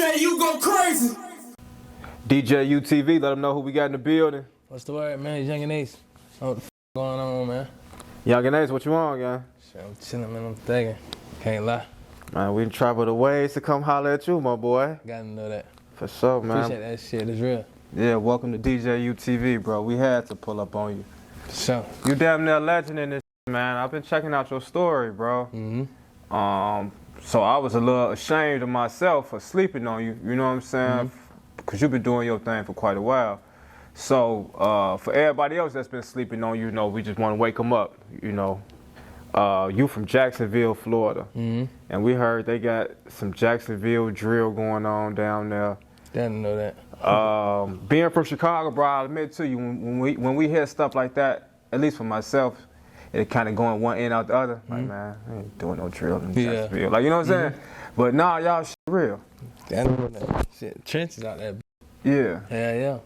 DJ, you go crazy. DJ UTV, let them know who we got in the building. What's the word, man? It's Yungeen Ace. What the f going on, man? Yungeen Ace, what you on, gang? Shit, I'm chilling, man. I'm thinking. Can't lie. Man, we traveled a ways to come holler at you, my boy. Gotta know that. For sure, man. Appreciate that shit. It's real. Yeah, welcome to DJ UTV, bro. We had to pull up on you. For sure. You damn near a legend in this, man. I've been checking out your story, bro. So I was a little ashamed of myself for sleeping on you, you know what I'm saying? Because you've been doing your thing for quite a while. So for everybody else that's been sleeping on you, we just want to wake them up, you know. You from Jacksonville, Florida. And we heard they got some Jacksonville drill going on down there. Didn't know that. Being from Chicago, bro, I'll admit to you, when we hear stuff like that, at least for myself, it kind of going one end out the other. Like, man, I ain't doing no drill in Jacksonville. Like, you know what I'm saying? But nah, y'all shit real. Didn't know that. Shit, trenches out there. Yeah. Yeah.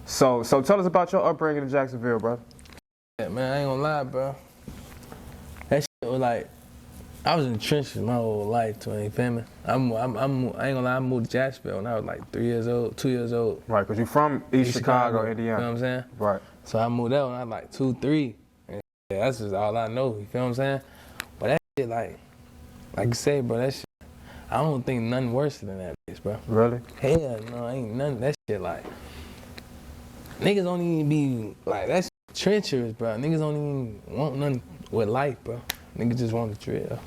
So tell us about your upbringing in Jacksonville, bro. Yeah, man, I ain't gonna lie, bro. That shit was like, I was in the trenches my whole life, you feel me? I ain't gonna lie, I moved to Jacksonville when I was like 2 years old. Right, because you're from East Chicago, Indiana. You know what I'm saying? Right. So I moved out when I was like 2, 3. And that's just all I know, you feel what I'm saying? But that shit, like you say, bro, that shit, I don't think nothing worse than that bitch, bro. Really? Hell no, ain't nothing. That shit like, niggas don't even be, like, that's treacherous, bro. Niggas don't even want nothing with life, bro. Niggas just want the drill.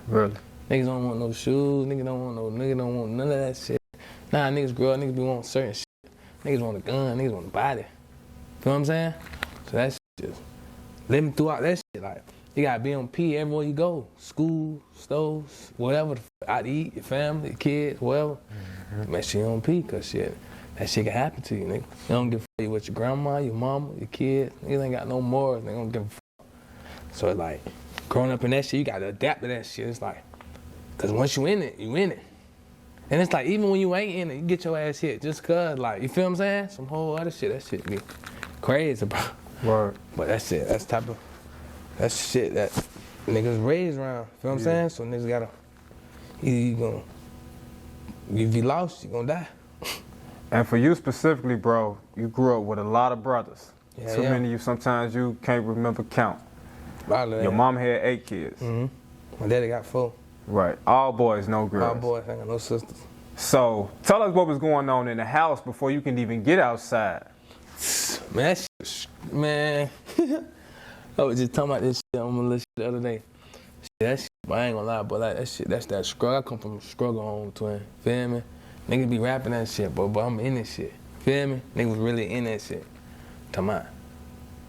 Really? Niggas don't want no shoes, niggas don't want none of that shit. Nah, niggas grow up, niggas be wanting certain shit. Niggas want a gun, niggas want a body. You know what I'm saying? So that shit just, living throughout that shit, like, you gotta be on P everywhere you go. School, stores, whatever, out to eat, your family, your kids, whatever. Make sure you on P, cause shit, that shit can happen to you, nigga. You don't give a fuck with your grandma, your mama, your kids. Niggas ain't got no morals, they don't give a fuck. So it's like, growing up in that shit, you gotta adapt to that shit. It's like, cause once you in it, you in it. And it's like, even when you ain't in it, you get your ass hit just cause, like, you feel what I'm saying? Some whole other shit, that shit be crazy, bro. Right. But that shit, that's shit that niggas raised around, you feel what I'm saying? So niggas gotta, if you lost, you gonna die. And for you specifically, bro, you grew up with a lot of brothers. Yeah, Too many of you, sometimes you can't remember count. Your mom had 8 kids. My daddy got 4. Right. All boys, no girls. All boys, I got no sisters. So tell us what was going on in the house before you can even get outside. Man, that shit, man. I was just talking about this shit on my list the other day. Shit, that shit, but I ain't gonna lie, but like that shit, that's that struggle. I come from a struggle home, twin. Feel me? Niggas be rapping that shit, but I'm in this shit. Feel me? Niggas really in that shit. Come on.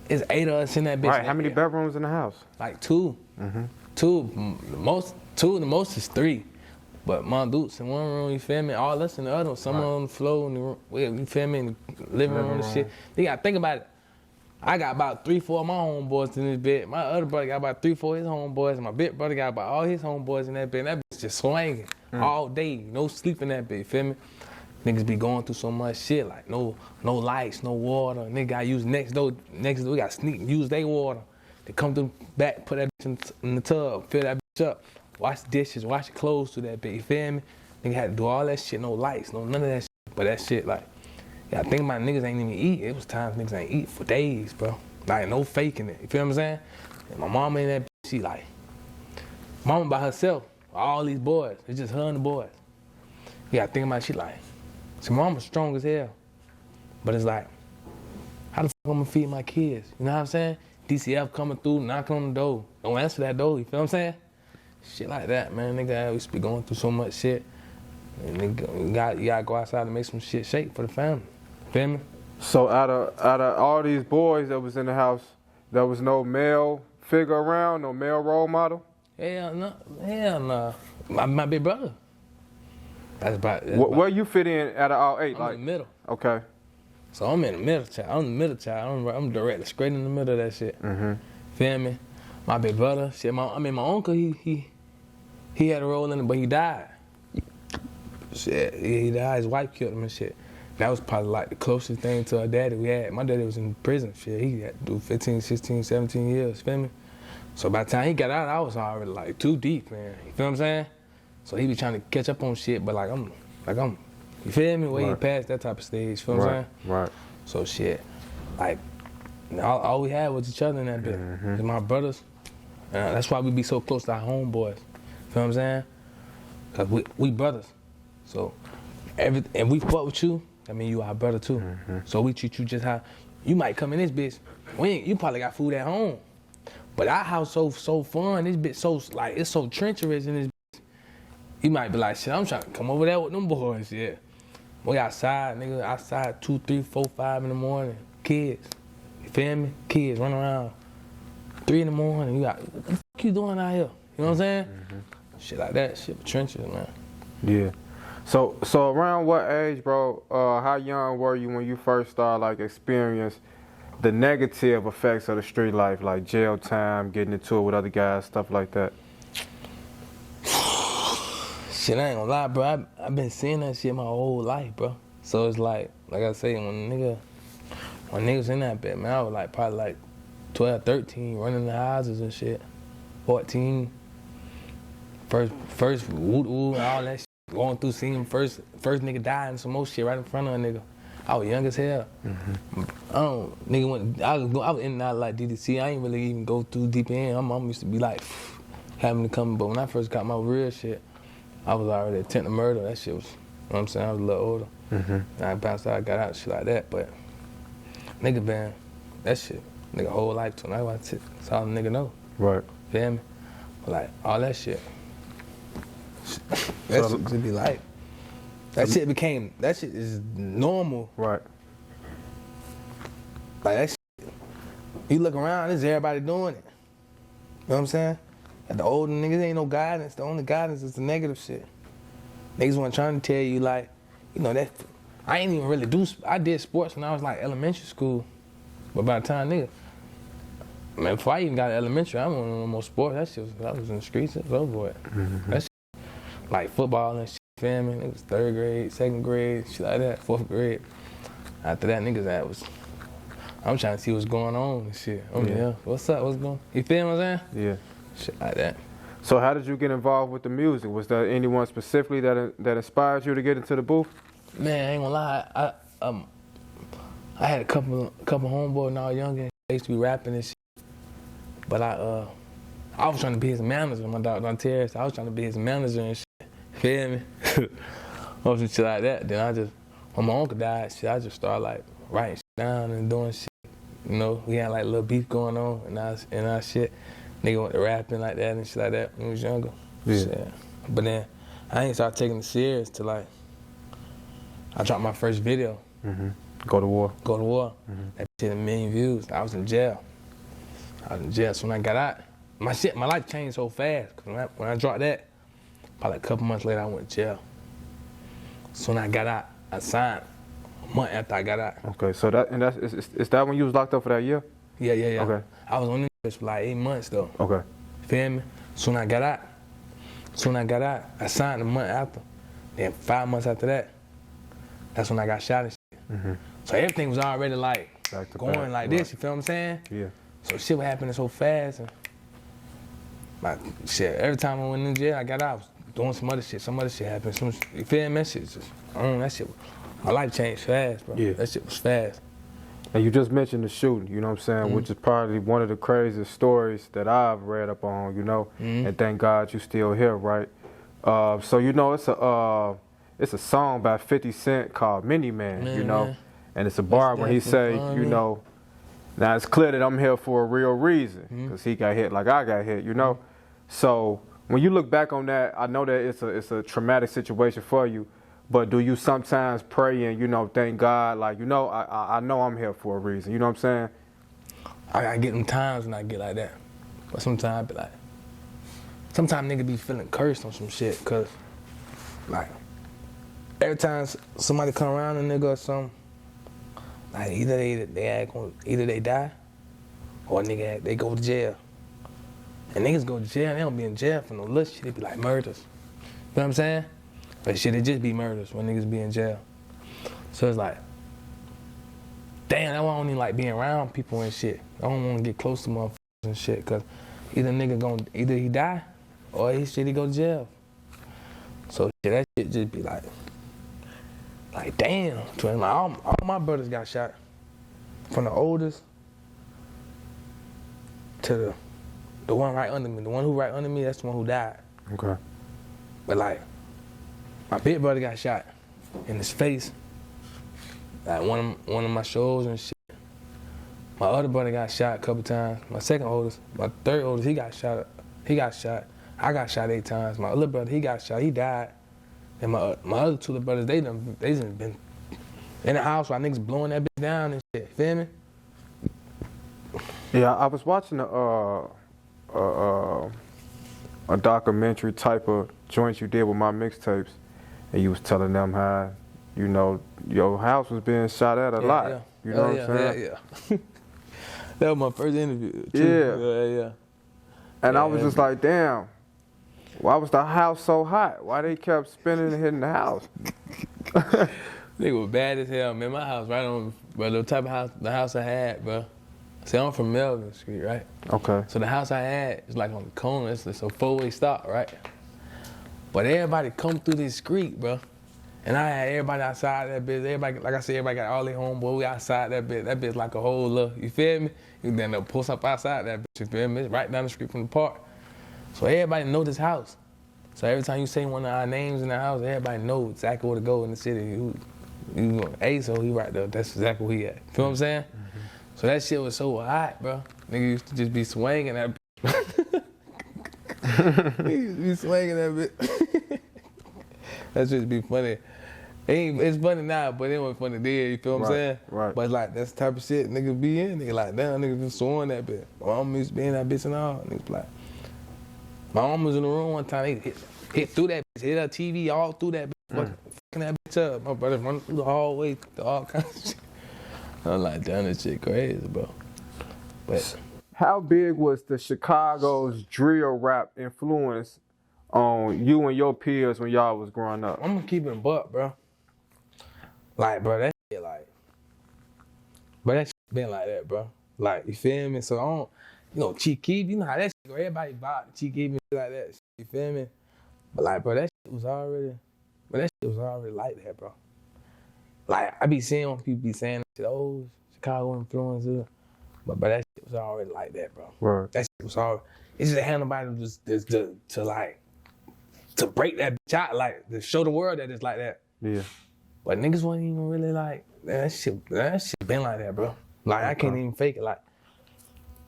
It's 8 of us in that bitch. Right, how many bedrooms in the house? Like 2. Two, the most is 3. But my dudes in one room, you feel me? All us in the other one. Some on the floor in the room, you feel me? In the living room and shit. You gotta think about it. I got about 3, 4 of my homeboys in this bed. My other brother got about 3, 4 of his homeboys. And my big brother got about all his homeboys in that bed. And that bitch just swinging all day. No sleep in that bed, you feel me? Niggas be going through so much shit, like no lights, no water. Nigga gotta use next door, we gotta sneak and use their water. They come through back, put that bitch in the tub, fill that bitch up, wash the dishes, wash the clothes through that bitch, you feel me? Nigga had to do all that shit, no lights, none of that shit. But that shit, like, yeah, think about niggas ain't even eat. It was times niggas ain't eat for days, bro. Like, no faking it, you feel what I'm saying? And my mama in that bitch, she like, mama by herself, all these boys, it's just her and the boys. You gotta think about it, she like, so mama's strong as hell, but it's like, how the fuck I'm gonna feed my kids? You know what I'm saying? DCF coming through, knocking on the door. Don't answer that door, you feel what I'm saying? Shit like that, man. Nigga, we used to be going through so much shit. And nigga, you gotta go outside and make some shit shake for the family. Feel me? So out of all these boys that was in the house, there was no male figure around, no male role model? Hell no. My big brother. That's about Where you fit in out of all 8? I'm in the middle. Okay. So I'm in the middle child. I'm the middle child. I'm directly straight in the middle of that shit. Feel me? My big brother, shit. My uncle, he had a role in it, but he died. Shit, he died. His wife killed him and shit. That was probably like the closest thing to our daddy we had. My daddy was in prison. Shit, he had to do 15, 16, 17 years. Feel me? So by the time he got out, I was already like too deep, man. You feel what I'm saying? So he be trying to catch up on shit, but like I'm You feel me? Way Right. past that type of stage. Feel what I'm saying? Right. So shit, like all we had was each other in that bit. And my brothers. That's why we be so close to our homeboys. Feel what I'm saying? Cause we brothers. So and we fuck with you. I mean, you our brother too. So we treat you just how you might come in this bitch. You probably got food at home, but our house so fun. This bitch so like it's so treacherous in this bitch. You might be like, shit, I'm trying to come over there with them boys. Yeah, we outside, nigga. Outside 2, 3, 4, 5 in the morning. Kids, you feel me? Kids running around 3 in the morning. You got what the fuck you doing out here? You know what I'm saying? Shit like that. Shit, trenches, man. Yeah. So around what age, bro? How young were you when you first started like experience the negative effects of the street life, like jail time, getting into it with other guys, stuff like that? Shit, I ain't gonna lie, bro. I've been seeing that shit my whole life, bro. So it's like I say, when niggas in that bit, man, I was like probably like 12, 13, running the houses and shit. 14, first woo all that shit. Going through seeing first nigga die and some more shit right in front of a nigga. I was young as hell. I was in and out like DDC. I ain't really even go too deep in. My mom used to be like having to come, but when I first got my real shit, I was already attempting murder. That shit was, you know what I'm saying? I was a little older. And I bounced out, got out, shit like that. But nigga, man, that shit, nigga whole life too. That's all the nigga know. Right. Feel me? But like all that shit. That shit just be like, that shit is normal. Right. Like that shit, you look around, there's everybody doing it. You know what I'm saying? At the older niggas, ain't no guidance. The only guidance is the negative shit. Niggas want trying to tell you like, you know, that, I ain't even really I did sports when I was like elementary school. But by the time nigga, man, before I even got to elementary, I wasn't no more sports. That shit I was in the streets, it was over with. That shit, like football and shit, feel me? It was 3rd grade, 2nd grade, shit like that, 4th grade. After that, niggas I'm trying to see what's going on and shit. What's up, what's going on? You feel what I'm saying? Yeah. Shit like that. So how did you get involved with the music? Was there anyone specifically that inspired you to get into the booth? Man, I ain't gonna lie, I had a couple homeboys when I was younger. They used to be rapping and shit. But I was trying to be his manager. My dog on Terrace, I was trying to be his manager and shit. Feel me? Or some shit like that. Then when my uncle died, shit, I just started like writing shit down and doing shit. You know, we had like a little beef going on and our shit. Nigga went to rapping like that and shit like that when we was younger. Yeah. Shit. But then I ain't started taking it serious till like I dropped my first video. Go to war. That shit had 1 million views. I was in jail. So when I got out, my life changed so fast. Cause when I dropped that, probably a couple months later, I went to jail. So when I got out, I signed a month after I got out. Okay, so is that when you was locked up for that year? Yeah. Okay. I was on this bitch for like 8 months though. Okay. Feel me? So when I got out, I signed a month after. Then 5 months after that, that's when I got shot and shit. So everything was already like going like this, you feel what I'm saying? Yeah. So shit was happening so fast. And like shit, every time I went in jail, I got out, I was doing some other shit happened. You feel me? That shit just, that shit, my life changed fast, bro. Yeah. That shit was fast. And you just mentioned the shooting, you know what I'm saying, which is probably one of the craziest stories that I've read up on, you know, and thank God you still here, right? So, you know, it's a song by 50 Cent called Mini Man, you know, and it's a bar when he say, you know, now it's clear that I'm here for a real reason, because he got hit like I got hit, you know. So when you look back on that, I know that it's a traumatic situation for you, but do you sometimes pray and, you know, thank God, like, you know, I know I'm here for a reason, you know what I'm saying? I get them times when I get like that, but sometimes I be like, sometimes nigga be feeling cursed on some shit, cause like every time somebody come around a nigga or something, like either they die or nigga they go to jail. And niggas go to jail, they don't be in jail for no little shit, they be like murders. You know what I'm saying? But shit, it just be murders when niggas be in jail. So it's like, damn, that's why I don't even like being around people and shit. I don't want to get close to motherfuckers and shit, cause either he die or he go to jail. So shit, that shit just be like, Like, damn. Twin, like, all my brothers got shot. From the oldest to the one right under me. The one who right under me, that's the one who died. Okay. But like, my big brother got shot in his face. Like one of my shows and shit. My other brother got shot a couple times. My second oldest, my third oldest, he got shot. I got shot 8 times. My other brother, he got shot. He died. And my other 2 little brothers, they done been in the house while niggas blowing that bitch down and shit. Feel me? Yeah, I was watching a documentary type of joint you did with my mixtapes, and you was telling them how, you know, your house was being shot at a lot. Yeah. You know what I'm saying? Yeah. That was my first interview. Too. Yeah. And I was just like, damn, why was the house so hot? Why they kept spinning and hitting the house? Nigga was bad as hell, man. My house right on, bro, the type of house, the house I had, bro. See, I'm from Melvin Street, right? Okay. So the house I had is like on the corner. It's a 4-way stop, right? But everybody come through this street, bro. And I had everybody outside that bitch. Everybody, like I said, everybody got all their homeboy. We outside that bitch. That bitch like a whole little, you feel me? You then they'll post up outside that bitch, you feel me? It's right down the street from the park. So everybody know this house. So every time you say one of our names in the house, everybody know exactly where to go in the city. You so he right there. That's exactly where he at. Feel what I'm saying? Mm-hmm. So that shit was so hot, bro. Nigga used to just be swinging that bitch. Nigga used to be swinging that bitch. That shit be funny. It's funny now, but it wasn't funny then, you feel what I'm saying? Right. But like, that's the type of shit niggas be in. Nigga like, damn, niggas been sworn that bitch. My mom used to be in that bitch and all. Niggas like, my mom was in the room one time, they hit through that bitch, hit her TV all through that bitch, fucking that bitch up. My brother running through the hallway, all kinds of shit. I'm like, damn, this shit crazy, bro. But how big was the Chicago's drill rap influence on you and your peers when y'all was growing up? I'm gonna keep it a buck, bro. Like, bro, that shit that shit been like that, bro. Like, you feel me? So I don't, you know, Chief Keef, you know how that shit go. Everybody bought Chief Keef and shit like that. You feel me? But like, bro, that shit was already like that, bro. Like, I be seeing when people be saying that shit, oh, Chicago influencer. But that shit was already like that, bro. Right. That shit was already, it's just had nobody to break that bitch out, like, to show the world that it's like that. Yeah. But niggas wasn't even really like, that shit been like that, bro. Like, I can't even fake it. Like,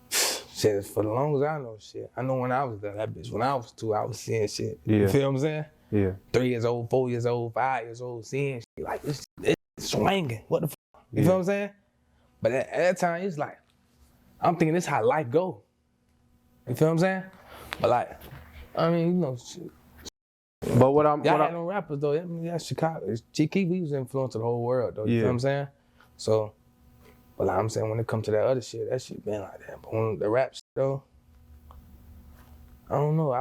shit, for the long as I know shit. I know when I was there, that bitch, when I was 2, I was seeing shit. Yeah. You feel what I'm saying? Yeah. 3 years old, 4 years old, 5 years old, seeing shit. Like, it's swinging. What the fuck? You feel what I'm saying? But at that time, it's like, I'm thinking this how life go. You feel what I'm saying? But like, I mean, you know, shit. But y'all had no rappers though. Yeah, Chicago. Chief Keef, he was influencing the whole world though. You feel what I'm saying? So, but like I'm saying, when it comes to that other shit, that shit been like that. But when the rap shit though, I don't know.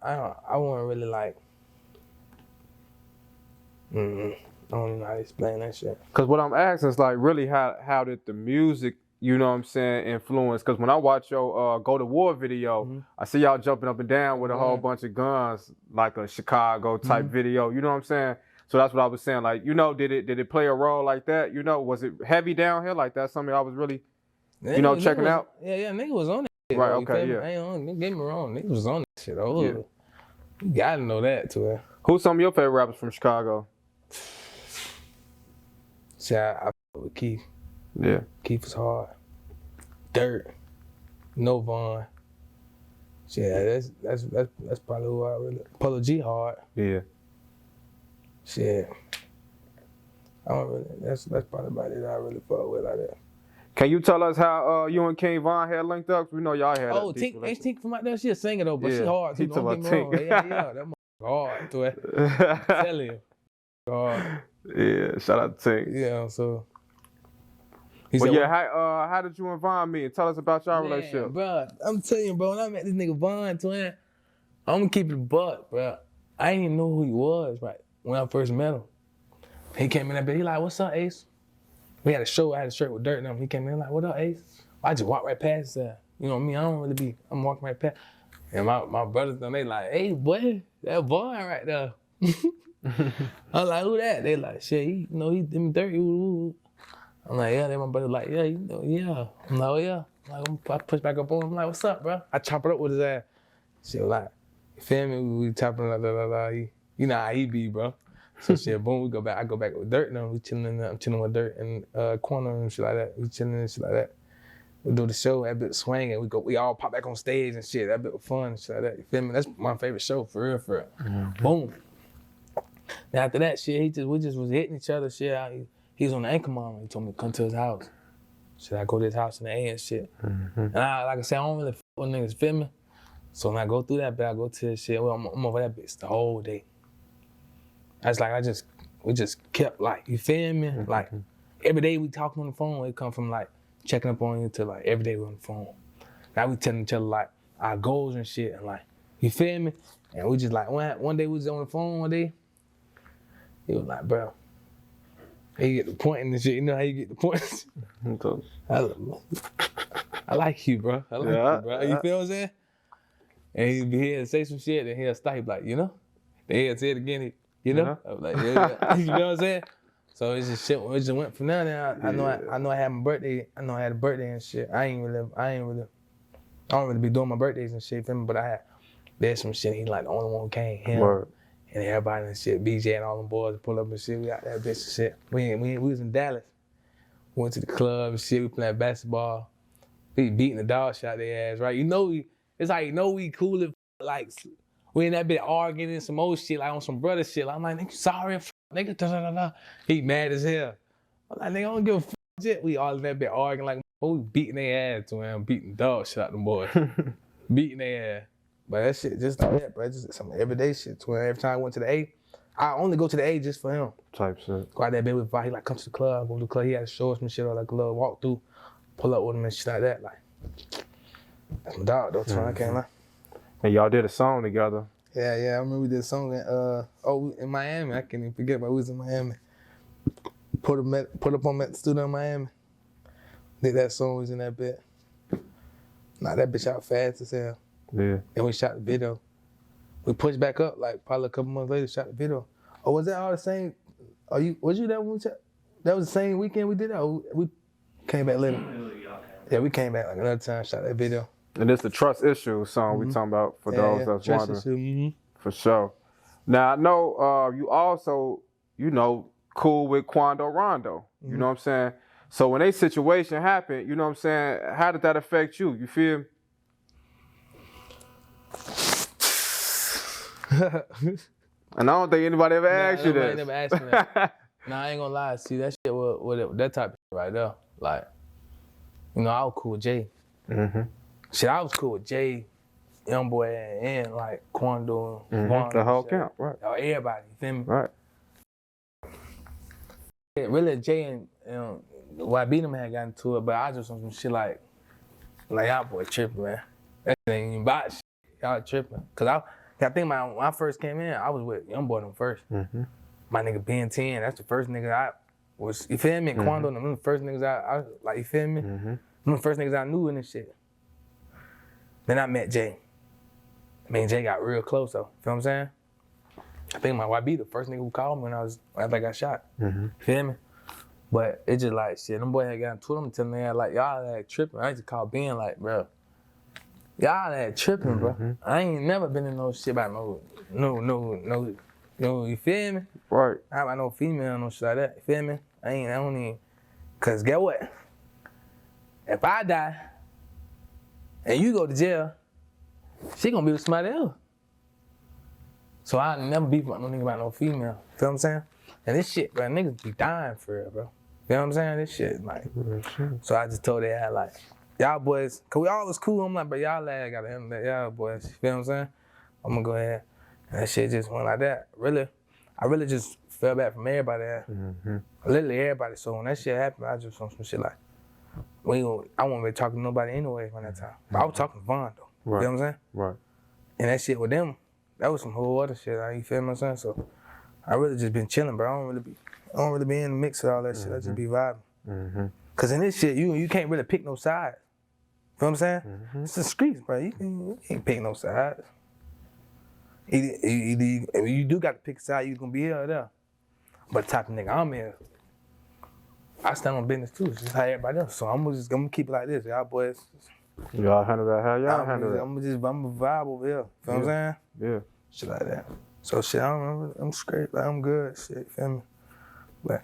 I wouldn't really like. I don't even know how to explain that shit. Cause what I'm asking is like, really, how did the music, you know what I'm saying, influence? Cause when I watch your Go to War video, I see y'all jumping up and down with a whole bunch of guns, like a Chicago type video. You know what I'm saying? So that's what I was saying. Like, you know, did it play a role like that? You know, was it heavy down here like that? Something I was really, you know, checking out. Yeah, nigga was on that shit. Right. Though, Okay. Yeah. I ain't get me wrong. Nigga was on that shit. Oh, you gotta know that too. Who's some of your favorite rappers from Chicago? See, I with Keith. Yeah. Keith was hard. Dirt. No Vaughn. Yeah, that's probably who I really. Polo G hard. Yeah. Shit. I don't really. That's probably about it I really fuck with like that. Can you tell us how you and King Von had linked up? We know y'all had. Oh, Tink from out there. She a singer though, but she hard too. Don't get me wrong. Yeah, that hard to it. I'm telling you. Hard. Yeah, shout out to Tink. Yeah, so. Well, yeah, how did you and Von meet? Tell us about y'all relationship. Bro, I'm telling you, bro, when I met this nigga Von, twin, I'm gonna keep it a buck, bro. I didn't even know who he was, right, when I first met him. He came in that bed, he like, what's up, Ace? We had a show, I had a shirt with dirt in him. He came in like, what up, Ace? I just walked right past that. You know what I mean? I don't really be, I'm walking right past. And my brothers, they like, hey, boy, that Von right there. I'm like, who that? They like, shit, he them dirty. Ooh. I'm like, yeah, they my brother. Like, yeah, yeah. I'm like, oh yeah. I'm like, I push back up on him. I'm like, what's up, bro? I chop it up with his ass. Shit, like, you feel me? We chopping like that. You know how he be, bro. So shit, boom, we go back. I go back with Dirt now. We chilling. I'm chilling with Dirt and Quando and shit like that. We chilling and shit like that. We do the show, that bit swinging. We all pop back on stage and shit. That bit was fun and shit like that. You feel me? That's my favorite show, for real, for real. Mm-hmm. Boom. Then after that shit, we just was hitting each other. Shit, he was on the anchor mom. He told me to come to his house. Should I go to his house in the A and shit? Mm-hmm. And like I said, I don't really f with niggas, feel me? So when I go through that bit, I go to his shit. Well, I'm over that bitch the whole day. That's like we just kept like, you feel me? Mm-hmm. Like every day we talking on the phone. It come from like checking up on you to like every day we on the phone. Now we telling each other like our goals and shit and like, you feel me? And we just like, one day we was on the phone one day. He was like, bro, he get the point and shit. You know how you get the points? I like you, bro. I like you, bro. You feel what I'm saying? And he'd be here and say some shit, and he'll stop. He'd be like, you know? Then he'll say it again, you know? I was like, yeah. You know what I'm saying? So it's just shit. It just went from there. Then I know I had my birthday. I know I had a birthday and shit. I don't really be doing my birthdays and shit, feel me? But there's some shit. He like the only one who came. Him. Word. And everybody and shit, BJ and all them boys pull up and shit. We got that bitch and shit. We was in Dallas. We went to the club and shit. We playing basketball. We beating the dog shit out their ass, right? It's like, we cool as like, we in that bit arguing and some old shit, like on some brother shit. Like, I'm like, nigga, sorry, nigga, da-da-da-da. He mad as hell. I'm like, nigga, I don't give a f shit. We all in that bit arguing like, we beating their ass to him, beating dog shit out them boys. Beating their ass. But that shit just like that, bro. Just some everyday shit. So every time I went to the A, I only go to the A just for him. Type shit. Go out there, baby, he like come to the club, go to the club. He had to show us some shit or like a little walk through, pull up with him and shit like that. Like, that's my dog though, I can't lie. And y'all did a song together. Yeah, I remember we did a song in Miami. I can't even forget, but we was in Miami. Put up on that studio in Miami. Did that song, was in that bit. Nah, that bitch out fast as hell. Yeah. And we shot the video. We pushed back up, like probably a couple months later, shot the video. Oh, was that all the same? Was you there when we shot? That was the same weekend we did that? Or we came back later? Yeah, we came back like another time, shot that video. And it's the Trust Issue song we talking about for those that's wondering. Issue. For sure. Now, I know you also, cool with Quando Rondo. You know what I'm saying? So when a situation happened, you know what I'm saying, how did that affect you? You feel me? And I don't think anybody ever asked you this. Never asked me that. Nah, I ain't gonna lie. See, that shit with that type of shit right there. Like, I was cool with Jay. Mm-hmm. Shit, I was cool with Jay, Youngboy, and like Quando. The whole camp, right. Everybody, you feel me? Right. Really, Jay and YB them had gotten to it, but I just on some shit like y'all boy tripping, man. That shit ain't even about shit. Y'all tripping. Cause I think when I first came in, I was with Youngboy them first. Mm-hmm. My nigga Ben 10, that's the first nigga I was, you feel me? Quando, them the first niggas I like, you feel me? Them the first niggas I knew in this shit. Then I met Jay. Me and Jay got real close though, feel what I'm saying? I think my YB the first nigga who called me after I got shot. You feel me? But it just like, shit, them boys had gotten to them telling me, like, y'all had tripping. I used to call Ben like, bro, y'all had tripping, bro. I ain't never been in no shit about no, you feel me? Right. I about no female, no shit like that, you feel me? I don't even, cause get what? If I die and you go to jail, she gonna be with somebody else. So I never beef with no nigga about no female, feel what I'm saying? And this shit, bro, niggas be dying for real, bro. You know what I'm saying? This shit, like, so I just told her, like, y'all boys, cause we all was cool. I'm like, but y'all lads gotta handle that, y'all boys. You feel what I'm saying? I'm gonna go ahead. And that shit just went like that. I really just fell back from everybody. Literally everybody. So when that shit happened, I just on some shit like, I wasn't really talking to nobody anyway from that time. But I was talking to Vaughn though. Right. You know what I'm saying? Right. And that shit with them, that was some whole other shit. You feel what I'm saying? So I really just been chilling, bro. I don't really be in the mix of all that shit. I just be vibing. Cause in this shit, you can't really pick no sides. You know what I'm saying? It's the streets, bro. You can't pick no sides. You do got to pick a side. You gonna be here or there. But the type of nigga I'm here, I stand on business too, just like everybody else. So I'm gonna keep it like this. Y'all boys. Y'all handle that. How y'all handle that? I'm a vibe over here. Feel what I'm saying? Yeah. Shit like that. So shit, I'm straight. Like I'm good. Shit, feel me? But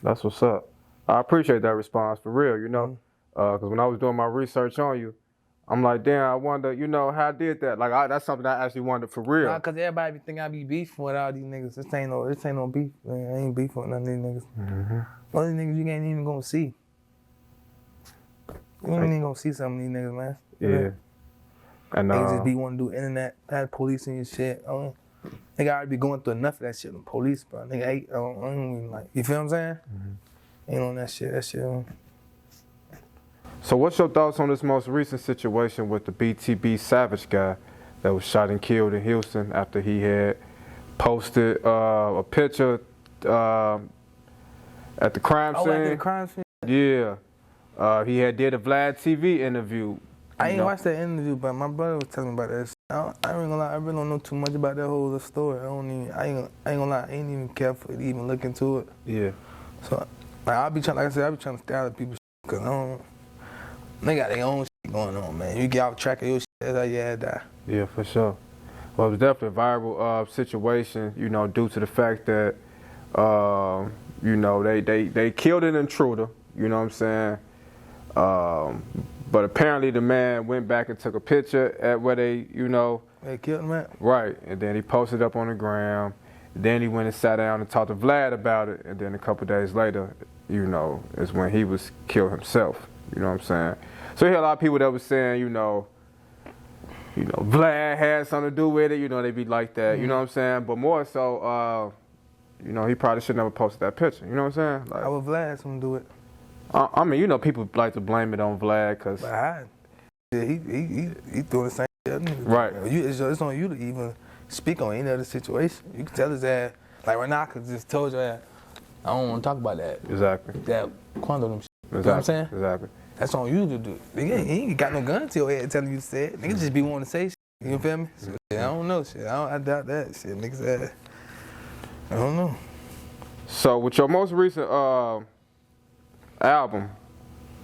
that's what's up. I appreciate that response for real. You know, because when I was doing my research on you, I'm like, damn, I wonder, you know, how I did that. Like, that's something I actually wondered for real. Nah, cause everybody think I be beefing with all these niggas. This ain't no beef. Man. I ain't beefing with none of these niggas. All these niggas you ain't even gonna see. You ain't even gonna see some of these niggas, man. Yeah. And niggas just be wanting to do internet, have police and shit. Nigga already be going through enough of that shit with police, bro. Nigga, I don't even like, you feel what I'm saying? Ain't on that shit. That shit. So what's your thoughts on this most recent situation with the BTB Savage guy that was shot and killed in Houston after he had posted a picture at the crime scene? At the crime scene? Yeah. He had did a Vlad TV interview. I ain't watched that interview, but my brother was telling me about that. I ain't gonna lie, I really don't know too much about that whole story. I ain't gonna lie, I ain't even careful to even look into it. Yeah. So, like I be trying to stay out of people's shit, cause they got their own shit going on, man. You get off track of your shit, that's how your ass die. Yeah, for sure. Well, it was definitely a viral situation, you know, due to the fact that, you know, they killed an intruder, you know what I'm saying? But apparently the man went back and took a picture at where they, you know. They killed him at? Right, and then he posted up on the gram. Then he went and sat down and talked to Vlad about it. And then a couple days later, you know, is when he was killed himself. You know what I'm saying? So you had a lot of people that was saying, you know, Vlad had something to do with it. You know, they be like that. You know what I'm saying? But more so, you know, he probably should never posted that picture. You know what I'm saying? Like, how would Vlad have something to do with it? I mean, you know, people like to blame it on Vlad because he doing the same shit. Right. It's on you to even speak on any other situation. You can tell his ass, like right now, I could just told your ass, I don't want to talk about that. Exactly. That Quando them shit. Exactly. You know what I'm saying? Exactly. That's on you to do. Nigga, he ain't got no gun to your head telling you to say it. Nigga just be wanting to say shit. You feel me? So, shit, I don't know shit. I doubt that shit. Nigga said, I don't know. So with your most recent album,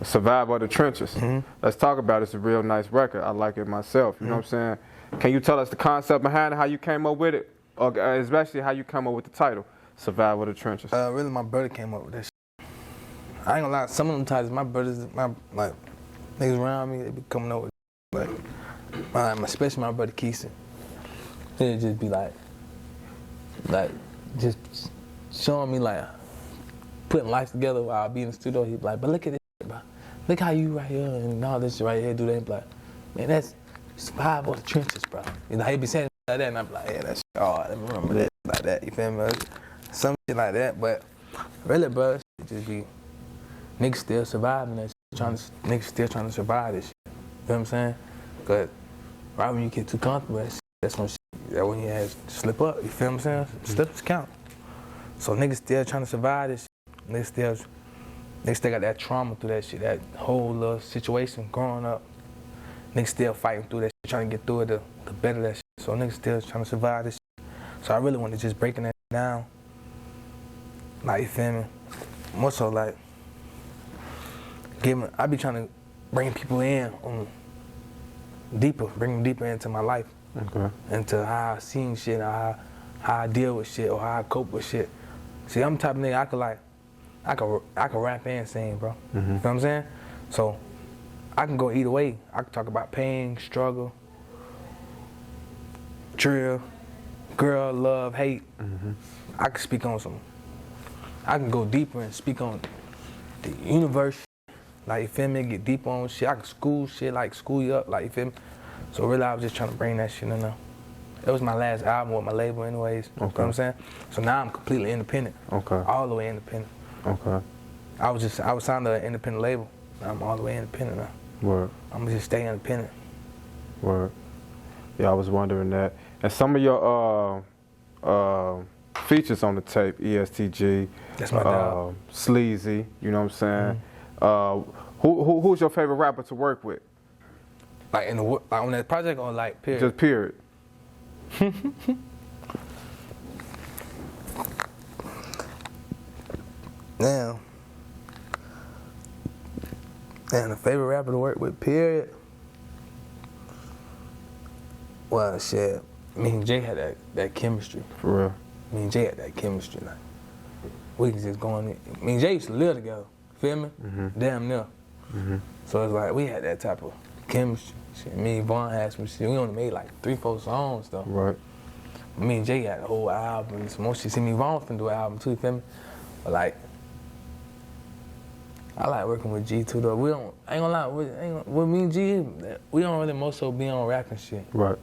Survival of the Trenches, let's talk about it. It's a real nice record. I like it myself. You know what I'm saying? Can you tell us the concept behind it, how you came up with it, or especially how you come up with the title, Survival of the Trenches? Really, my brother came up with that shit. I ain't gonna lie, some of them titles, my brothers, like, niggas around me, they be coming up with, like, especially my brother Keeson. They'd just be like, just showing me, like, putting life together while I be in the studio. He'd be like, but look at this shit, bro. Look how you right here and all this shit right here do that. He'd be like, man, that's Survival of the Trenches, bro. You know, he'd be saying like that, and I'd be like, yeah, that's shit. Oh, let me remember that, like that, you feel me? Some shit like that, but really, bro, it just be niggas still surviving that shit. Niggas still trying to survive this shit. You know what I'm saying? Because right when you get too comfortable, that's when you have to slip up. You feel what I'm saying? Slips count. So niggas still trying to survive this shit. Niggas still got that trauma through that shit, that whole little situation growing up. Niggas still fighting through that shit, trying to get through it to better that shit. So niggas still trying to survive this shit. So I really want to just breaking that down. Like, you feel me? More so like, I be trying to bring people in on bring them deeper into my life. Okay. Into how I seen shit, how I deal with shit, or how I cope with shit. See, I'm the type of nigga I can rap and sing, bro. You know what I'm saying? So I can go either way. I can talk about pain, struggle, drill, girl, love, hate. I can speak on some. I can go deeper and speak on the universe. Like, you feel me? Get deep on shit. I can school you up. Like, you feel me? So really, I was just trying to bring that shit in there. That was my last album with my label anyways. Okay. You know what I'm saying? So now I'm completely independent. Okay. All the way independent. Okay. I was signed to an independent label. Now I'm all the way independent now. Word. I'm gonna just stay independent. Word. Yeah, I was wondering that. And some of your features on the tape, ESTG. That's my dog. Sleazy, you know what I'm saying? Who's your favorite rapper to work with? Like on that project or like period? Just period. Now, the favorite rapper to work with, period. Well, shit, me and Jay had that chemistry. For real. Me and Jay had that chemistry. Like, we could just go on it. Me and Jay used to live together, feel me? Damn near. So it's like, we had that type of chemistry. Shit, me and Vaughn had some shit. We only made like 3-4 songs though. Right. Me and Jay got a whole album and some more shit. See, me and Vaughn finna do an album too, you feel me? But like, I like working with G too though. We don't, I ain't gonna lie, with me and G, we don't really most so be on rapping shit. Right.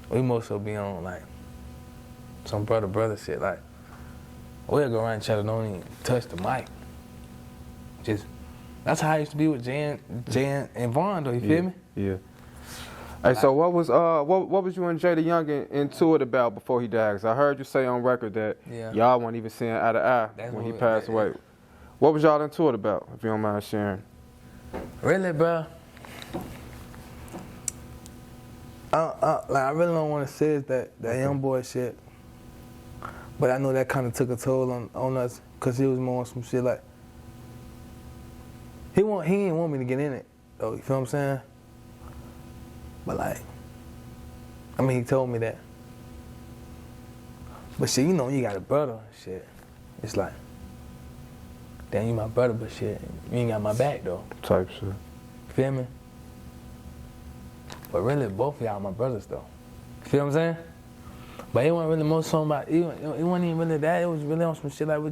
We most so be on like some brother shit. Like, we'll go around each other, don't even touch the mic. Just, that's how I used to be with Jay and Vaughn though, you feel me? Yeah. Hey, so what was you and JayDaYoungan into it about before he died? 'Cause I heard you say on record that y'all weren't even seeing eye to eye when he passed away. What was y'all into it about, if you don't mind sharing? Really, bro? I really don't want to say that Youngboy shit, but I know that kind of took a toll on us because he was more on some shit like, he didn't want me to get in it, though, you feel what I'm saying? But like, I mean, he told me that. But shit, you know, you got a brother and shit. It's like, damn, you my brother, but shit, you ain't got my back though. Type shit. Feel me? But really, both of y'all my brothers though. Feel what I'm saying? But it wasn't really most song about, it wasn't even really that. It was really on some shit like we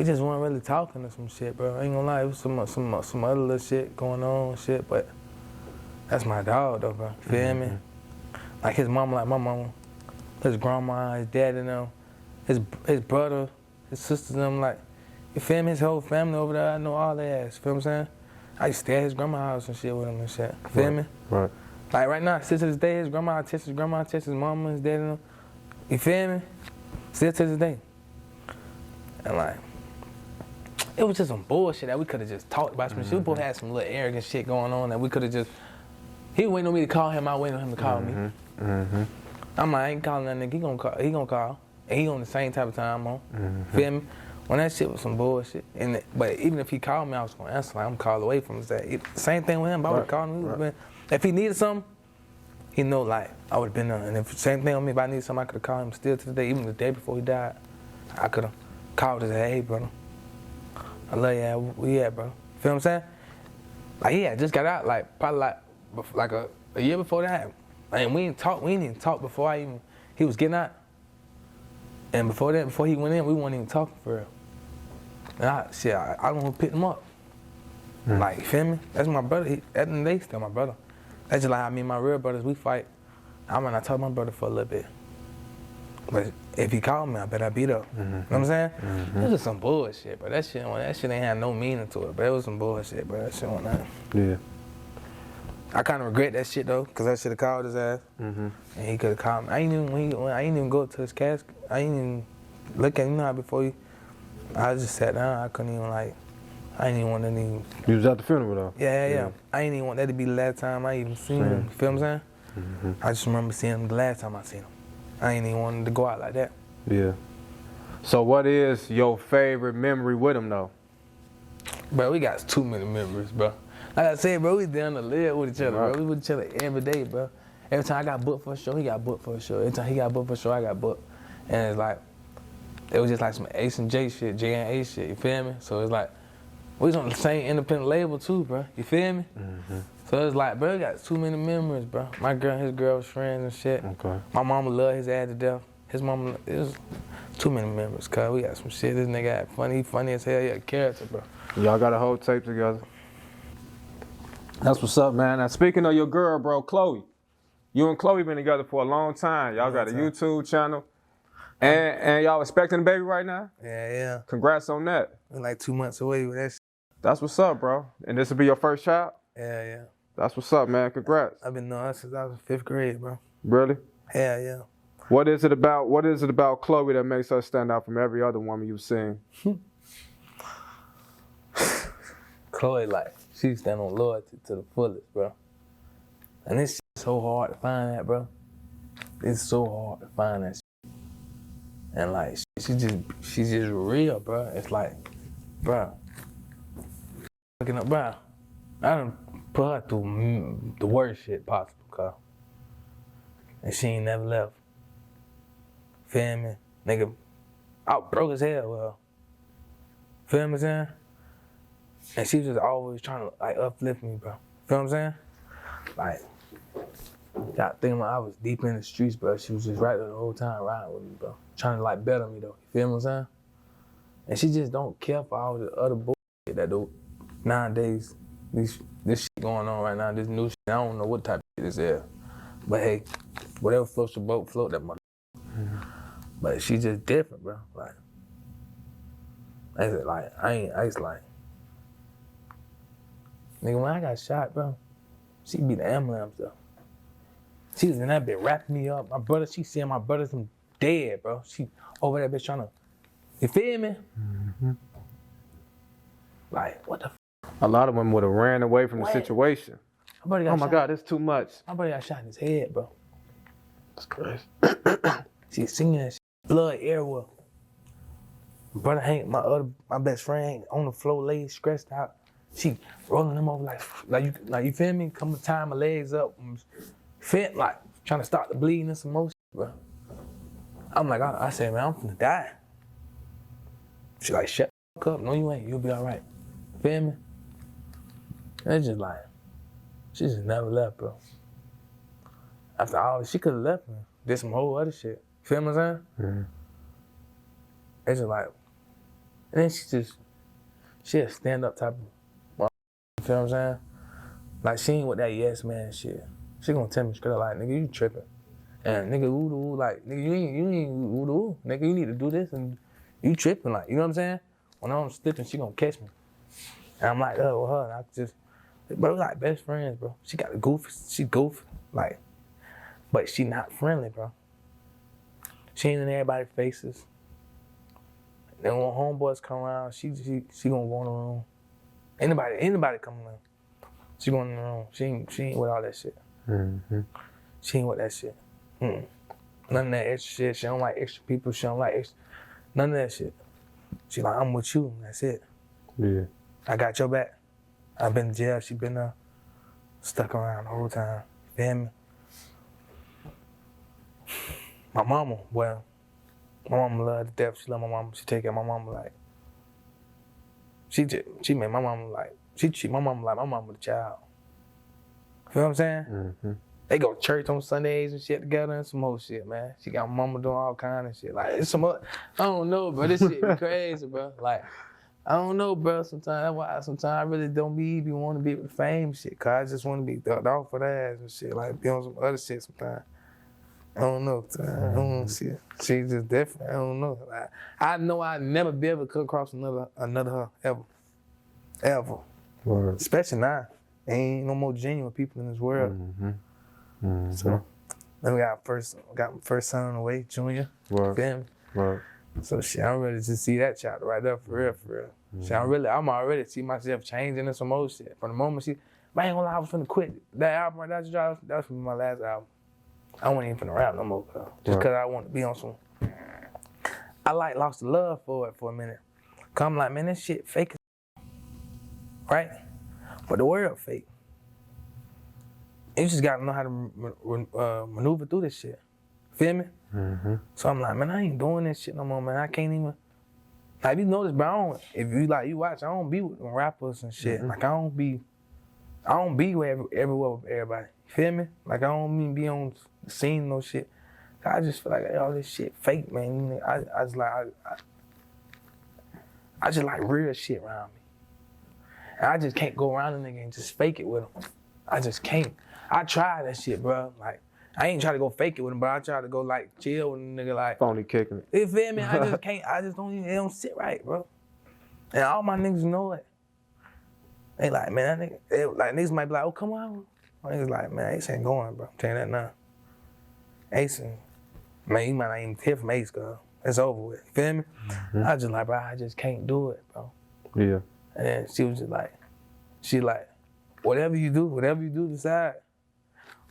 just weren't really talking or some shit, bro. I ain't gonna lie, it was some other little shit going on and shit, but that's my dog though, bro. Feel me? Like his mama, like my mama, his grandma, his dad and them, his brother, his sisters and them, like, you feel me? His whole family over there, I know all their ass, feel what I'm saying? I used to stay at his grandma's house and shit with him and shit, feel me? Right. Like right now, still to this day, his grandma texts his mama, his dad and them, you feel me? Still to this day. And like, it was just some bullshit that we could have just talked about. Some shit. We both had some little arrogant shit going on that we could have just, he waiting on me to call him, I waiting on him to call me. I'm like, I ain't calling that nigga, he gonna call. And he on the same type of time I'm on. Feel me? When that shit was some bullshit. But even if he called me, I was gonna answer. Like, I'm called away from his dad. Same thing with him. I would call him. If he needed something, he know like I would have been there. And if same thing with me, if I needed something, I could have called him still to the day. Even the day before he died, I could have called and said, hey, brother, I love you. Where you at, bro? Feel what I'm saying? Like, he had just got out, like probably like a year before that. And we didn't even talk before he was getting out. And before that, before he went in, we weren't even talking for real. And I don't want to pick him up. Like, you feel me? That's my brother. At the end of the day, still my brother. That's just like how me and my real brothers, we fight. I might not talk to my brother for a little bit. But if he called me, I bet I'd beat up. You know what I'm saying? It was just some bullshit, but that shit ain't had no meaning to it. But it was some bullshit, but that shit wasn't that. Yeah. I kind of regret that shit though, cause I should have called his ass, and he could have called me. I ain't even go to his casket. I ain't even look at him now before you. I just sat down. I couldn't even I ain't even want to even. You was at the funeral though. Yeah. I ain't even want that to be the last time I even seen him. You feel what I'm saying? I just remember seeing him the last time I seen him. I ain't even wanted to go out like that. Yeah. So what is your favorite memory with him though? Bro, we got too many memories, bro. Like I said, bro, we down to live with each other, bro. We with each other every day, bro. Every time I got booked for a show, he got booked for a show. Every time he got booked for a show, I got booked. And it's like, it was just like some Ace and J shit, J and A shit, you feel me? So it's like, we was on the same independent label too, bro. You feel me? So it's like, bro, we got too many memories, bro. My girl and his girl was friends and shit. Okay. My mama loved his ass to death. His mama, it was too many memories, cuz we got some shit. This nigga had funny, he funny as hell, he had a character, bro. Y'all got a whole tape together. That's what's up, man. Now, speaking of your girl, bro, Chloe, you and Chloe been together for a long time. Y'all got a YouTube channel. And y'all expecting a baby right now? Yeah. Congrats on that. We're like 2 months away with that shit. That's what's up, bro. And this will be your first child? Yeah. That's what's up, man. Congrats. I've been knowing her since I was in 5th grade, bro. Really? Yeah. What is it about Chloe that makes her stand out from every other woman you've seen? Chloe, like, she stand on loyalty to the fullest, bro. And this shit's so hard to find that, bro. It's so hard to find that shit. And like, she's just real, bro. It's like, bro, looking up, bro. I done put her through the worst shit possible, cuz. And she ain't never left. Feel me? Nigga, I was broke as hell, well. Feel me, what I'm saying? And she was just always trying to, like, uplift me, bro. Feel what I'm saying? Like, got thinking I was deep in the streets, bro. She was just right there the whole time riding with me, bro. Trying to, like, better me, though. You feel what I'm saying? And she just don't care for all the other bullshit that do nowadays. This shit going on right now, this new shit, I don't know what type of shit this is. But hey, whatever floats your boat, float that mother. But she just different, bro. Like, I was like, nigga, when I got shot, bro, she be the ambulance, though. She was in that bitch wrapping me up. My brother, she seeing my brothers dead, bro. She over that bitch trying to, you feel me? Like, what the A lot of women would have ran away from the situation. Oh my God, it's too much. My brother got shot in his head, bro. That's crazy. She's singing that shit. Blood everywhere. My brother Hank, my best friend on the floor, laid stretched out. She rolling him over like you feel me? Come to tie my legs up, like trying to stop the bleeding and some more shit, bro. I'm like, I said, man, I'm finna die. She like, shut the fuck up. No, you ain't. You'll be all right. Feel me? And it's just like, she just never left, bro. After all, she could have left me. Did some whole other shit. Feel what I'm saying? It's just like, and then she a stand-up type of, you feel what I'm saying? Like, she ain't with that yes man shit. She gonna tell me straight up like, nigga, you tripping. And nigga, ooh, like, nigga, you ain't ooh, nigga, you need to do this and you tripping, like, you know what I'm saying? When I'm slipping, she gonna catch me. And I'm like, oh, with her, and I just, bro, we like best friends, bro. She got the goofy, she goofy, like, but she not friendly, bro. She ain't in everybody's faces. Then when homeboys come around, she gonna go in the room. Anybody come around, she going in the room. She ain't with all that shit. She ain't with that shit. None of that extra shit. She don't like extra people. She don't like extra, none of that shit. She like, I'm with you, that's it. Yeah. I got your back. I've been in jail, she been there, stuck around the whole time. Feel me? My mama, well, my mama love to death. She love my mama. She take care of my mama like, she made my mama like, she treat my mama like my mama the child. Feel what I'm saying? They go to church on Sundays and shit together and some more shit, man. She got my mama doing all kind of shit. Like, it's some other, I don't know, bro. This shit be crazy, bro. Like, I don't know, bro. Sometimes that's why sometimes I really don't be want to be with the fame shit. Cause I just want to be ducked off for the ass and shit. Like, be on some other shit sometimes. I don't know. I don't see it. She's just different. I don't know. Like, I know I'd never be able to come across another her ever. Ever. Word. Especially now. Ain't no more genuine people in this world. So then we got my first son on the way, Junior. Word. Word. So shit, I'm ready to see that child right there for real. Shit, I'm already see myself changing and some more shit. From the moment I ain't gonna lie, I was finna quit. That album right there, that was my last album. I wasn't even finna rap no more, bro. Just cause I want to be on some. I like lost the love for it for a minute. Cause I'm like, man, this shit fake as right? But the world fake. You just gotta know how to maneuver through this shit. Feel me? So I'm like, man, I ain't doing this shit no more, man. I can't even. Like, you notice, bro, if you watch, I don't be with them rappers and shit. Like, I don't be everywhere with everybody. Feel me? Like, I don't even be on the scene, no shit. I just feel like all this shit fake, man. I just like real shit around me. And I just can't go around a nigga and just fake it with him. I just can't. I tried that shit, bro. Like, I ain't try to go fake it with him, but I try to go like chill with a nigga like. Phony kicking it. You feel me? I just can't. I just don't even. It don't sit right, bro. And all my niggas know it. They like, man, that nigga. Like niggas might be like, oh, come on. My niggas like, man, Ace ain't going, bro. I'm telling you that now. Ace, man, you might not even hear from Ace, girl. It's over with. You feel me? I just like, bro, I just can't do it, bro. Yeah. And then she was just like, whatever you do, decide.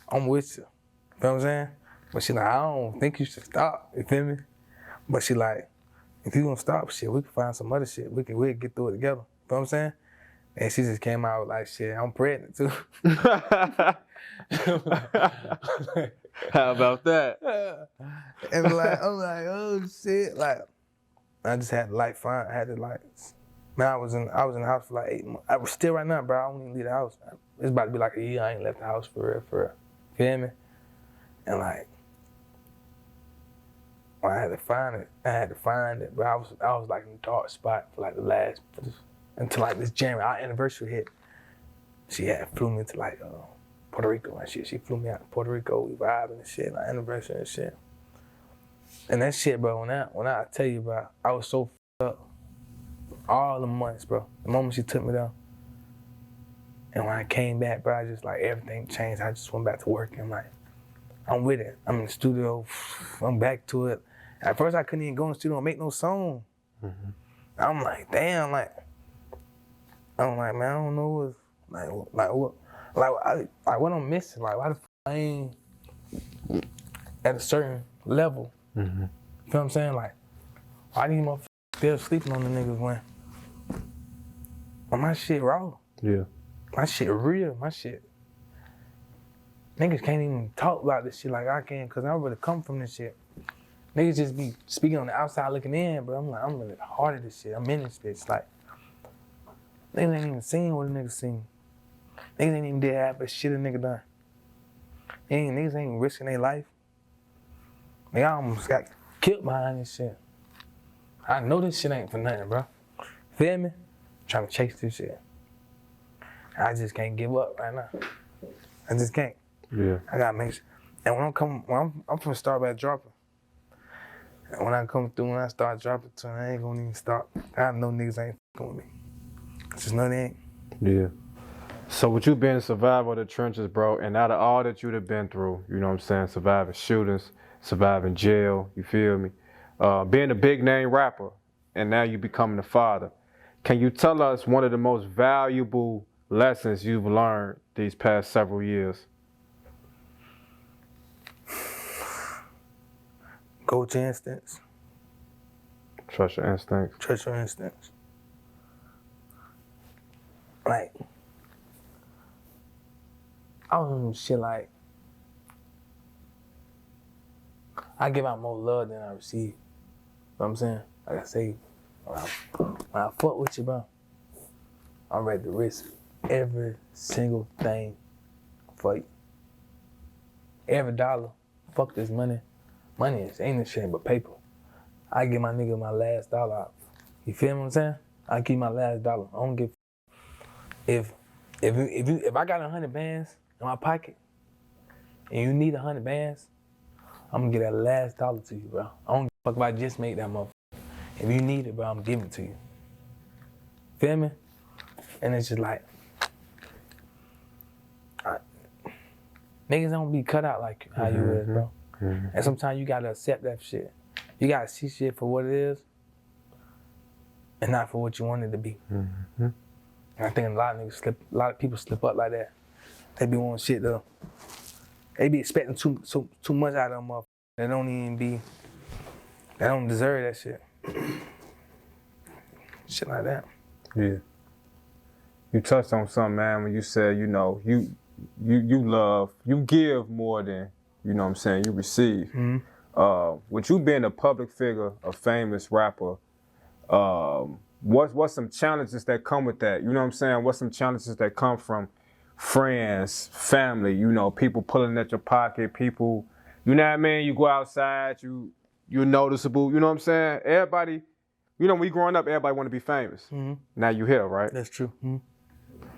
I'm with you. You feel what I'm saying? But she like, I don't think you should stop. You feel me? But she like, if you gonna stop shit, we can find some other shit. We'll get through it together. You know what I'm saying? And she just came out like, shit, I'm pregnant too. How about that? And like, I'm like, oh shit. Like, I just had to like find, I had to like, man, I was in the house for like 8 months. I was still right now, bro, I don't even leave the house. It's about to be like a year I ain't left the house for real. Feel me? And like, when I had to find it, but I was like in a dark spot for like until like this January, our anniversary hit. She had flew me to like Puerto Rico and shit. She flew me out to Puerto Rico, we vibing and shit, like anniversary and shit. And that shit, bro, when I tell you, bro, I was so up all the months, bro. The moment she took me down. And when I came back, bro, I just like everything changed. I just went back to work and like, I'm with it. I'm in the studio, I'm back to it. At first I couldn't even go in the studio and make no song. Mm-hmm. I'm like, damn, like, I'm like, man, I don't know what I'm missing. Like, why the I ain't at a certain level. Mm-hmm. You feel what I'm saying? Like, why these motherfuckers still sleeping on the niggas when my shit raw? Yeah. My shit real, my shit. Niggas can't even talk about this shit like I can, cause I really come from this shit. Niggas just be speaking on the outside looking in, but I'm like, I'm really the heart of this shit. I'm in this bitch. Like, niggas ain't even seen what a nigga seen. Niggas ain't even did half the shit a nigga done. Niggas ain't risking their life. They almost got killed behind this shit. I know this shit ain't for nothing, bro. Feel me? Trying to chase this shit. I just can't give up right now. I just can't. Yeah. I gotta make sure. And I'm finna start by dropping. And when I start dropping, I ain't gonna even stop. I know niggas ain't fucking with me. I just know they ain't. Yeah. So with you being a survivor of the trenches, bro, and out of all that you'd have been through, you know what I'm saying, surviving shootings, surviving jail, you feel me? Being a big name rapper, and now you becoming a father. Can you tell us one of the most valuable lessons you've learned these past several years? Go with your instincts. Trust your instincts. Trust your instincts. Like, I was on shit like, I give out more love than I receive. You know what I'm saying? Like I say, when I fuck with you, bro, I'm ready to risk every single thing for you. Every dollar. Fuck this money. Money ain't this shit but paper. I give my nigga my last dollar out. You feel what I'm saying? I keep my last dollar. I don't give. If I got 100 bands in my pocket and you need 100 bands, I'm gonna get that last dollar to you, bro. I don't give a fuck if I just made that motherfucker. If you need it, bro, I'm giving it to you. Feel me? And it's just like, niggas don't be cut out like how you is, bro. Mm-hmm. And sometimes you gotta accept that shit. You gotta see shit for what it is and not for what you want it to be. Mm-hmm. And I think a lot of people slip up like that. They be wanting shit though. They be expecting too much out of them motherfuckers. They don't deserve that shit. Shit like that. Yeah. You touched on something, man, when you said, you know, you give more than, you know what I'm saying, you receive. Mm-hmm. With you being a public figure, a famous rapper, what's some challenges that come with that? You know what I'm saying? What's some challenges that come from friends, family, you know, people pulling at your pocket, people, you know what I mean? You go outside, you're noticeable, you know what I'm saying? Everybody, you know, when we growing up, everybody want to be famous. Mm-hmm. Now you here, right? That's true. Mm-hmm.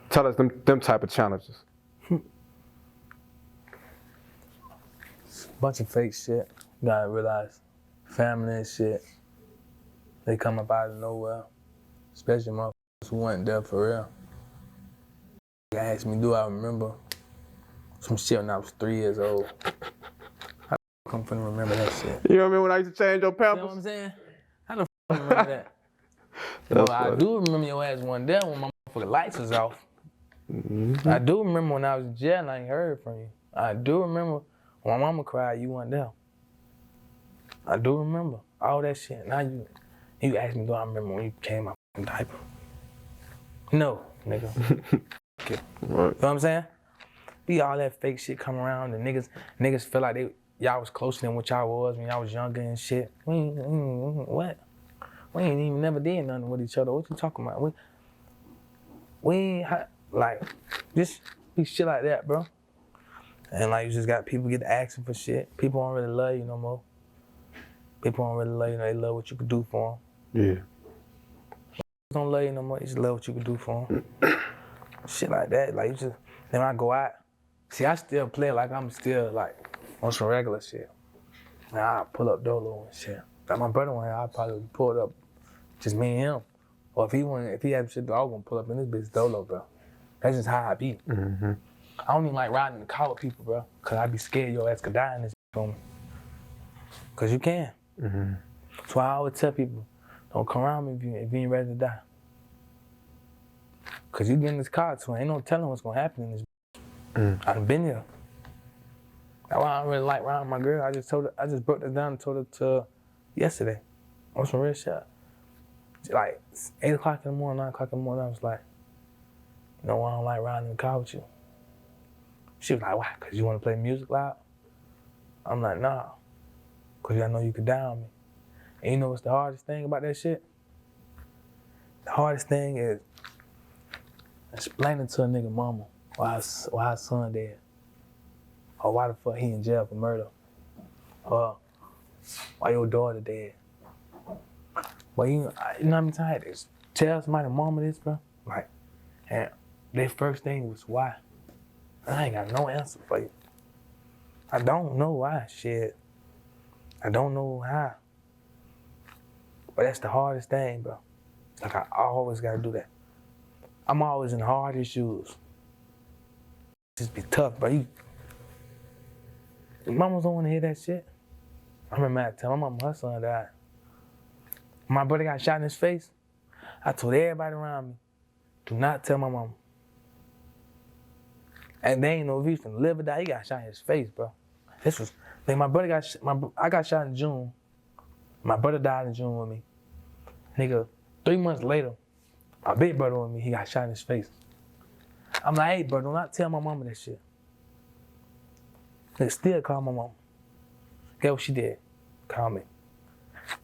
Tell us them type of challenges. Bunch of fake shit. You gotta realize, family and shit, they come up out of nowhere, especially motherfuckers who weren't there for real. They asked me, do I remember some shit when I was 3 years old? How the fuck I'm finna remember that shit? You know what I mean? When I used to change your pampers? You know what I'm saying? How the fuck I remember that? Well, I do remember your ass one day when my motherfucking lights was off. Mm-hmm. I do remember when I was in jail and I ain't heard from you. I do remember when my mama cried, you weren't there. I do remember all that shit. Now you ask me, do I remember when you came out my diaper? No, nigga. Okay. Right. You know what I'm saying? Be all that fake shit come around and niggas feel like y'all was closer than what y'all was when y'all was younger and shit. What? We ain't even never did nothing with each other. What you talking about? We ain't like just be shit like that, bro. And like you just got people get asking for shit. People don't really love you no more. People don't really love you. They love what you could do for them. Yeah. Don't love you no more. You just love what you could do for them. Shit like that. Like you just. Then when I go out, see, I still play like I'm still like on some regular shit. And I pull up Dolo and shit. Like my brother went, I probably pulled up just me and him. Or if he had shit, I was gonna pull up in this bitch Dolo, bro. That's just how I be. Mm-hmm. I don't even like riding in the car with people, bro. Cause I be scared your ass could die in this for me. Cause you can. Mm-hmm. So I always tell people, don't come around me if you ain't ready to die. Cause you get in this car too, ain't no telling what's gonna happen in this. I done been here. That's why I don't really like riding with my girl. I just broke this down and told her to yesterday. On some real shit. Like 8 o'clock in the morning, 9 o'clock in the morning, I was like, you know why I don't like riding in the car with you? She was like, why? Cause you wanna play music loud? I'm like, nah. Cause I know you could die on me. And you know what's the hardest thing about that shit? The hardest thing is explaining to a nigga mama why his son dead. Or why the fuck he in jail for murder. Or why your daughter dead. But you know how many times I had to tell somebody mama this, bro? Like, and their first thing was why. I ain't got no answer for you. I don't know why, shit. I don't know how. But that's the hardest thing, bro. Like, I always gotta do that. I'm always in the hardest shoes. Just be tough, bro. Mamas don't wanna hear that shit. I remember I tell my mama her son died. My brother got shot in his face. I told everybody around me, do not tell my mama. And they ain't know if he was gonna live or die. He got shot in his face, bro. My brother I got shot in June. My brother died in June with me. Nigga, 3 months later, my big brother with me, he got shot in his face. I'm like, hey, bro, do not tell my mama that shit. Nigga still call my mama. Guess what she did? Call me.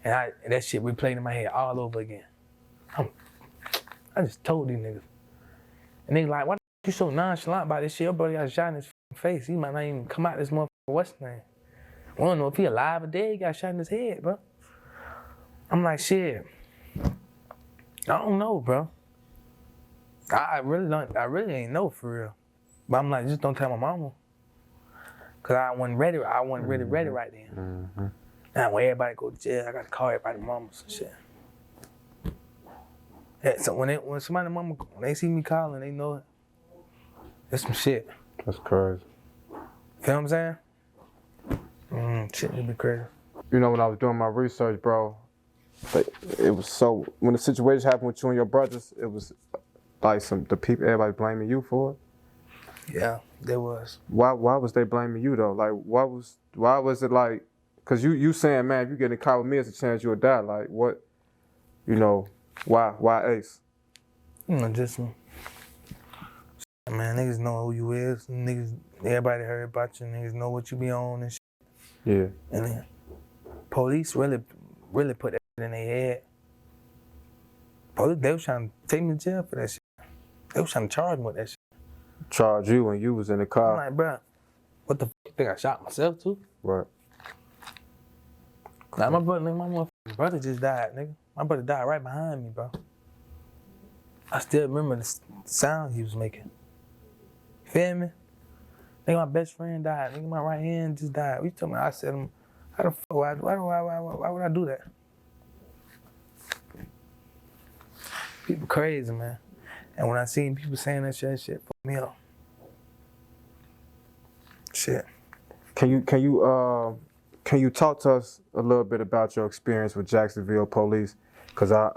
And that shit replayed in my head all over again. I just told these niggas. And they like, why you so nonchalant about this shit? Your brother got shot in his face. He might not even come out this motherfucker. What's his name? We don't know if he alive or dead. He got shot in his head, bro. I'm like, shit. I don't know, bro. I really ain't know for real. But I'm like, just don't tell my mama. Cause I wasn't ready. I wasn't really ready right then. Mm-hmm. Now when everybody go to jail, I gotta call everybody mamas and shit. Yeah, so when somebody mama, when they see me calling, they know it. That's some shit. That's crazy. Feel what I'm saying? Shit, it'd be crazy. You know, when I was doing my research, bro, it was so, when the situation happened with you and your brothers, it was like everybody blaming you for it. Yeah, there was. Why was they blaming you though? Like, why was it like, cause you saying, man, if you get in the car with me, it's a chance you'll die. Like, what, you know, why Ace? You know, just, man, niggas know who you is. Niggas, everybody heard about you. Niggas know what you be on and shit. Yeah. And then police really put that shit in their head. Police, they was trying to take me to jail for that shit. They was trying to charge me with that shit. Charge you when you was in the car. I'm like, bro, what the fuck? You think I shot myself too? Right. Nah, my motherfucking brother just died, nigga. My brother died right behind me, bro. I still remember the sound he was making. Feel me? Nigga, my best friend died. Nigga, my right hand just died. What you talking about? I said, how the fuck, why would I do that? People crazy, man. And when I seen people saying that shit fuck me up. Shit. Can you talk to us a little bit about your experience with Jacksonville police? Cause I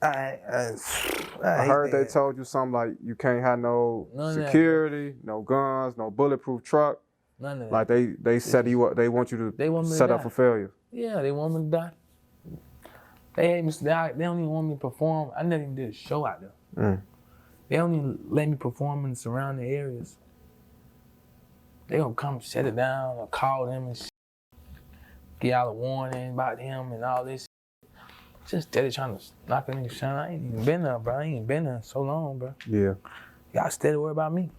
heard they told you something like you can't have no security, no guns, no bulletproof truck. None of that. Like they set you up. They want you to set up for failure. Yeah, they want me to die. They hate me. They don't even want me to perform. I never even did a show out there. They don't even let me perform in the surrounding areas. They gonna come shut it down or call them and shit. Get y'all a warning about him and all this. Just steady trying to knock a nigga shine. I ain't even been there, bro. I ain't been there so long, bro. Yeah. Y'all steady worry about me.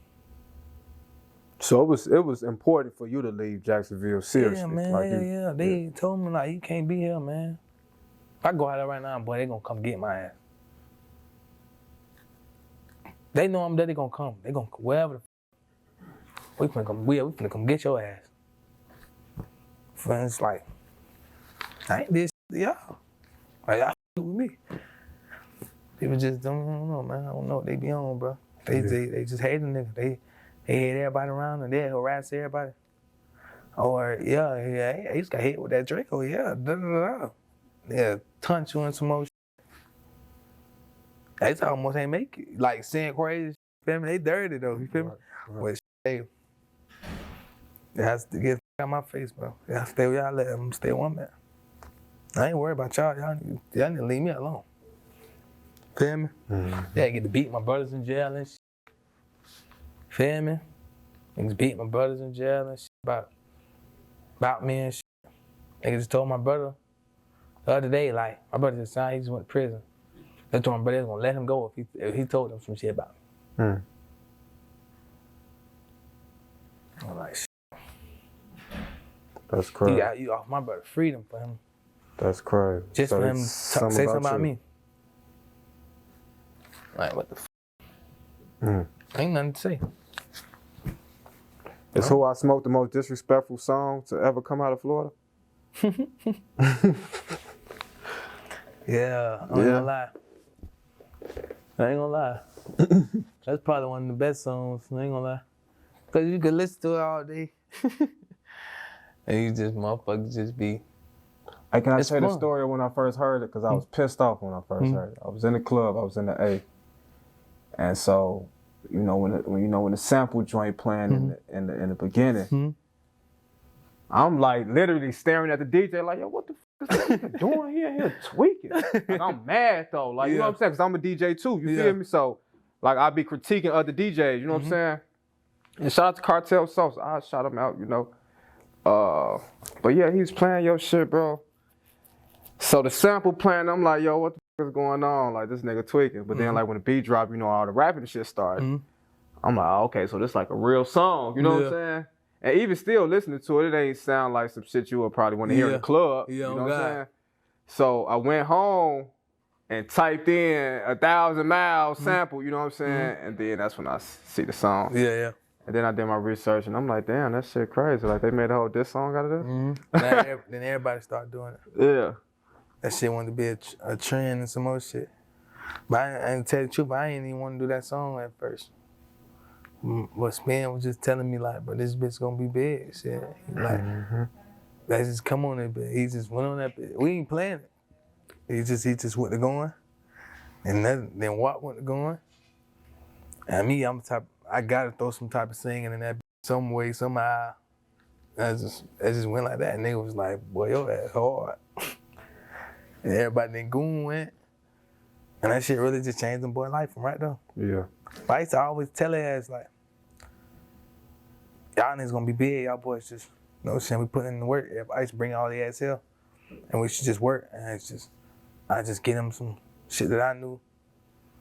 So it was important for you to leave Jacksonville seriously. Yeah, man. Like They told me like you can't be here, man. If I go out there right now, boy, they gonna come get my ass. They know I'm there. They gonna come. They gonna wherever. We finna come get your ass. Friends like, I ain't this y'all. Like y'all with me. People just don't know, man. I don't know what they be on, bro. They just hate a nigga. They hate everybody around and they harass everybody. Or he just got hit with that Draco. Yeah, taunt you in some more shit. They almost ain't make it. Like saying crazy, feel me? They dirty though, you feel me? But hey, it has to get out of my face, bro. Y'all stay where y'all at. I'm gonna stay one man. I ain't worried about y'all. Y'all need to leave me alone. Feel me? Yeah, I get to beat my brothers in jail and shit. Feel me? Niggas beat my brothers in jail and shit about me and shit. Niggas just told my brother the other day, like, my brother just signed, he just went to prison. They told my brother they was gonna let him go if he told them some shit about me. I'm like, shit. That's crazy. You off my brother freedom for him. That's crazy. Just so for him to say something about me. Like, what the f? Ain't nothing to say. Is Who I Smoke the most disrespectful song to ever come out of Florida? Yeah, I ain't gonna lie. That's probably one of the best songs, I ain't gonna lie. Cause you could listen to it all day. And you just motherfuckers just be. Can I tell you the story of when I first heard it? Cause I was pissed off when I first heard it. I was in the club, I was in the A. And so, when the sample joint playing in the beginning, I'm like literally staring at the DJ like, yo, what the f is this nigga doing here tweaking? Like, I'm mad though, like, you know what I'm saying? Cause I'm a DJ too, you feel me? So, like, I be critiquing other DJs, you know what I'm saying? And shout out to Cartel Sauce, I shout him out, But yeah, he's playing your shit, bro. So the sample playing, I'm like, yo, what the f is going on? Like, this nigga tweaking. But then, like, when the beat drop, all the rapping and shit started. I'm like, oh, okay, so this like a real song, you know what I'm saying? And even still listening to it, it ain't sound like some shit you would probably want to hear in the club. You know what I'm saying? So I went home and typed in 1,000 Miles sample, you know what I'm saying? And then that's when I see the song. Yeah. And then I did my research and I'm like, damn, that shit crazy. Like, they made a whole diss song out of this? Then everybody started doing it. Yeah. That shit wanted to be a trend and some more shit. But I ain't tell you the truth, I ain't even want to do that song at first. But Spin was just telling me like, but this bitch gonna be big, shit. Like, let's just come on that bitch. He just went on that bitch. We ain't playing it. He just went to going. And then Watt went to going. And me, I'm the type, I gotta throw some type of singing in that bitch some way, somehow. It just went like that. And nigga was like, boy, your ass hard. And everybody then goon went. And that shit really just changed them boy life from right there. Yeah. But I used to always tell their ass like, y'all niggas gonna be big, y'all boys just, we put in the work. I used to bring all the ass here, and we should just work. And I just get them some shit that I knew,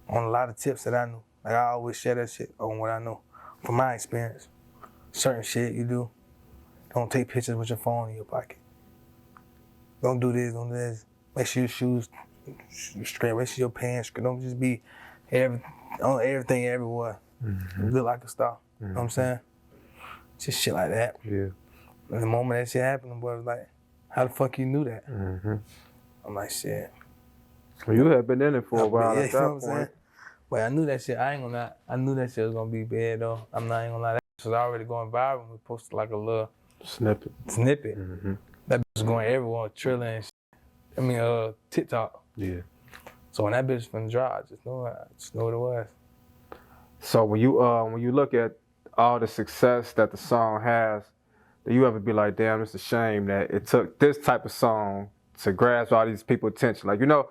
on a lot of tips that I knew. Like, I always share that shit on what I know, from my experience. Certain shit you do, don't take pictures with your phone in your pocket. Don't do this, don't do this. Make sure your shoes straight, make sure your pants straight. Don't just be on everything everywhere. Look like a star. You know what I'm saying? Just shit like that. Yeah. And the moment that shit happened, the boy was like, how the fuck you knew that? I'm like, shit. Well, you had been in it for a while at that point. Saying? But I knew that shit, I ain't gonna lie. I knew that shit was gonna be bad though. I'm not even gonna lie. That shit was already going viral. We posted like a little snippet. That bitch was going everywhere, trilling and shit. I mean, TikTok. Yeah. So when that bitch finna drop, I just know what it was. So when you look at all the success that the song has, Do you ever be like, damn, it's a shame that it took this type of song to grasp all these people's attention? Like, you know,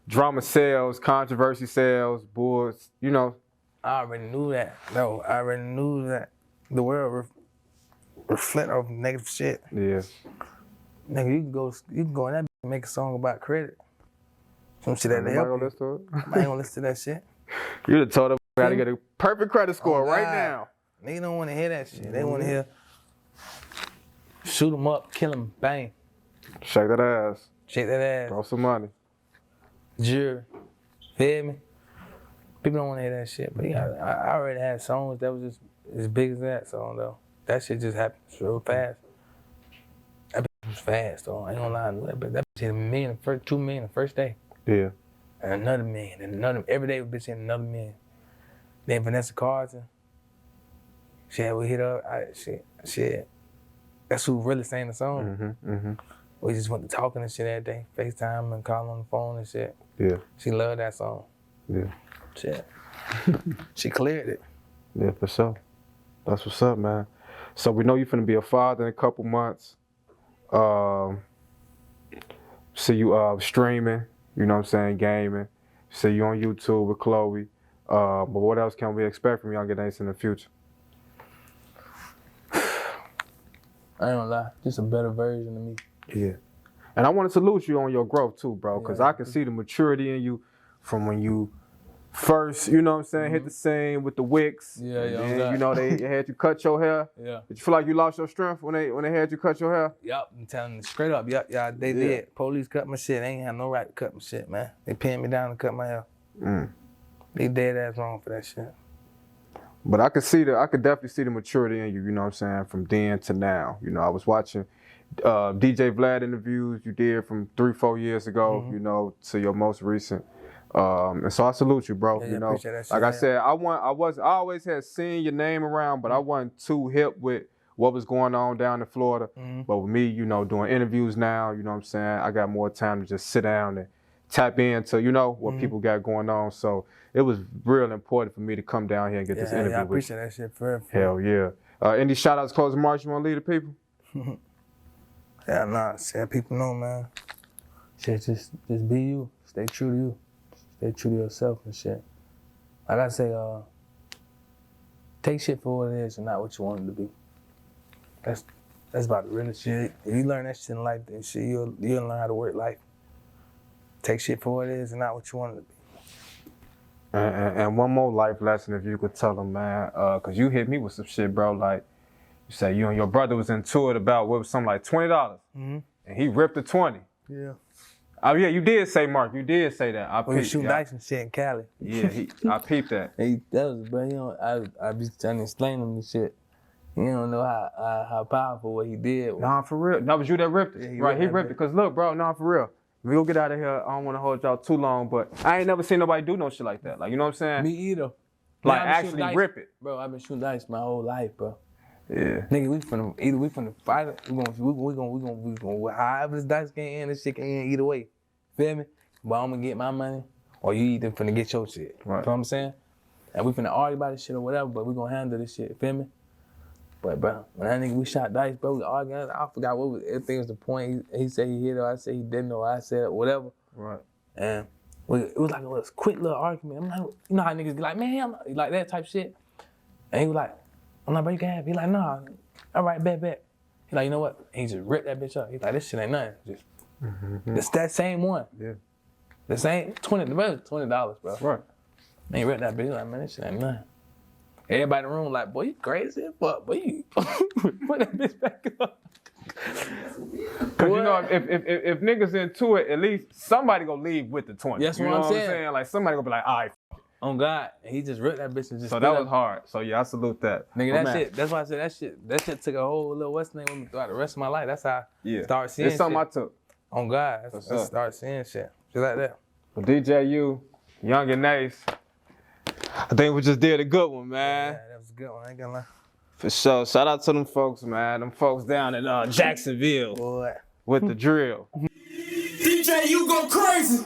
drama sells, controversy sells, bulls, you know. I already knew that. No, I already knew that the world reflect off negative shit. Yeah. Nigga, you can go in that and make a song about credit. Some shit that help you. Listen to it? I ain't gonna listen to that shit. You'd have told them how to get a perfect credit score right now. Niggas don't want to hear that shit. They want to hear shoot them up, kill them, bang. Shake that ass. Shake that ass. Throw some money. Jury. Feel me? People don't want to hear that shit. But yeah, I already had songs that was just as big as that song though. That shit just happened real fast. That bitch was fast though. I ain't gonna lie. That bitch hit $1 million, 2 million the first day. Yeah. And another million, and another. Every day, bitch hitting another million. Then Vanessa Carlton. Shit, we hit up. Shit. That's who really sang the song. We just went to talking and shit every day, FaceTime and calling on the phone and shit. Yeah. She loved that song. Yeah. Shit. She cleared it. Yeah, for sure. That's what's up, man. So we know you're finna be a father in a couple months. See you streaming, you know what I'm saying, gaming. See you on YouTube with Chloe. But what else can we expect from Yungeen Ace in the future? I ain't gonna lie, just a better version of me. Yeah. And I want to salute you on your growth too, bro, because I can see the maturity in you from when you first, you know what I'm saying, hit the scene with the wicks. Yeah. And, you know, they had you cut your hair. Yeah. Did you feel like you lost your strength when they had you cut your hair? Yup, I'm telling you straight up. Yup, they did. Police cut my shit. They ain't had no right to cut my shit, man. They pinned me down to cut my hair. They dead ass wrong for that shit. But I could definitely see the maturity in you, you know what I'm saying, from then to now. You know, I was watching DJ Vlad interviews you did from 3-4 years ago, you know, to your most recent. And so I salute you, bro. Yeah, you know, that shit, like I said, I always had seen your name around, but I wasn't too hip with what was going on down in Florida. But with me, you know, doing interviews now, you know what I'm saying, I got more time to just sit down and tap into, you know, what people got going on. So it was real important for me to come down here and get this interview. Yeah, I appreciate that shit for Hell yeah. Any shout outs, closing remarks you want to leave the people? Yeah, nah, shit, people know, man. Shit, just be you. Stay true to you. Stay true to yourself and shit. Like I say, take shit for what it is and not what you want it to be. That's about the realest shit. If you learn that shit in life, then shit, you'll learn how to work life. Take shit for what it is and not what you want it to be. And one more life lesson, if you could tell them, man, because you hit me with some shit, bro. Like, you said you and your brother was into it about, what was something like $20. And he ripped the 20. Yeah. Oh, yeah, you did say, Mark. You did say that. I We shooting dice and shit in Cali. Yeah, I peeped that. That was, bro, you know, I be trying to explain him this shit. You don't know how powerful what he did. Nah, for real. That was you that ripped it. Yeah, he ripped it. Because look, bro, nah, for real. We gonna get out of here. I don't want to hold y'all too long, but I ain't never seen nobody do no shit like that. Like, you know what I'm saying? Me either. Like, actually rip it. Bro, I've been shooting dice my whole life, bro. Yeah. Nigga, we finna fight it. We gonna however this dice can end, this shit can end either way. Feel me? But I'm gonna get my money, or you either finna get your shit. Right. You know what I'm saying? And we finna argue about this shit or whatever, but we gonna handle this shit. Feel me? But bro, when that nigga we shot dice, bro, we arguing. I forgot what was everything was the point. He said he hit it, or I said he didn't, or I said whatever. Right. And it was like a quick little argument. I'm like, you know how niggas be like, man, like that type shit. And he was like, I'm like, bro, you can have it. He like, nah, all right, bet. He like, you know what? He just ripped that bitch up. He like, this shit ain't nothing. It's that same one. Yeah. The same $20, bro. Right. And he ripped that bitch. He like, man, this shit ain't nothing. Everybody in the room like, boy, you crazy as fuck. Boy, you put that bitch back up. Cause you know, if niggas into it, at least somebody gonna leave with the 20. That's you what know I'm saying. Like somebody gonna be like, all right. On God, and he just ripped that bitch and just. So that was hard. So yeah, I salute that. Nigga, shit. That's why I said that shit took a whole little what's the name with me throughout the rest of my life. That's how I started seeing. It's something shit. I took. On God, I started seeing shit like that. Well, DJU, Yungeen Ace. I think we just did a good one, man. Yeah, that was a good one. I ain't gonna lie. For sure. Shout out to them folks, man. Them folks down in Jacksonville. Boy. With the drill. DJ, you go crazy.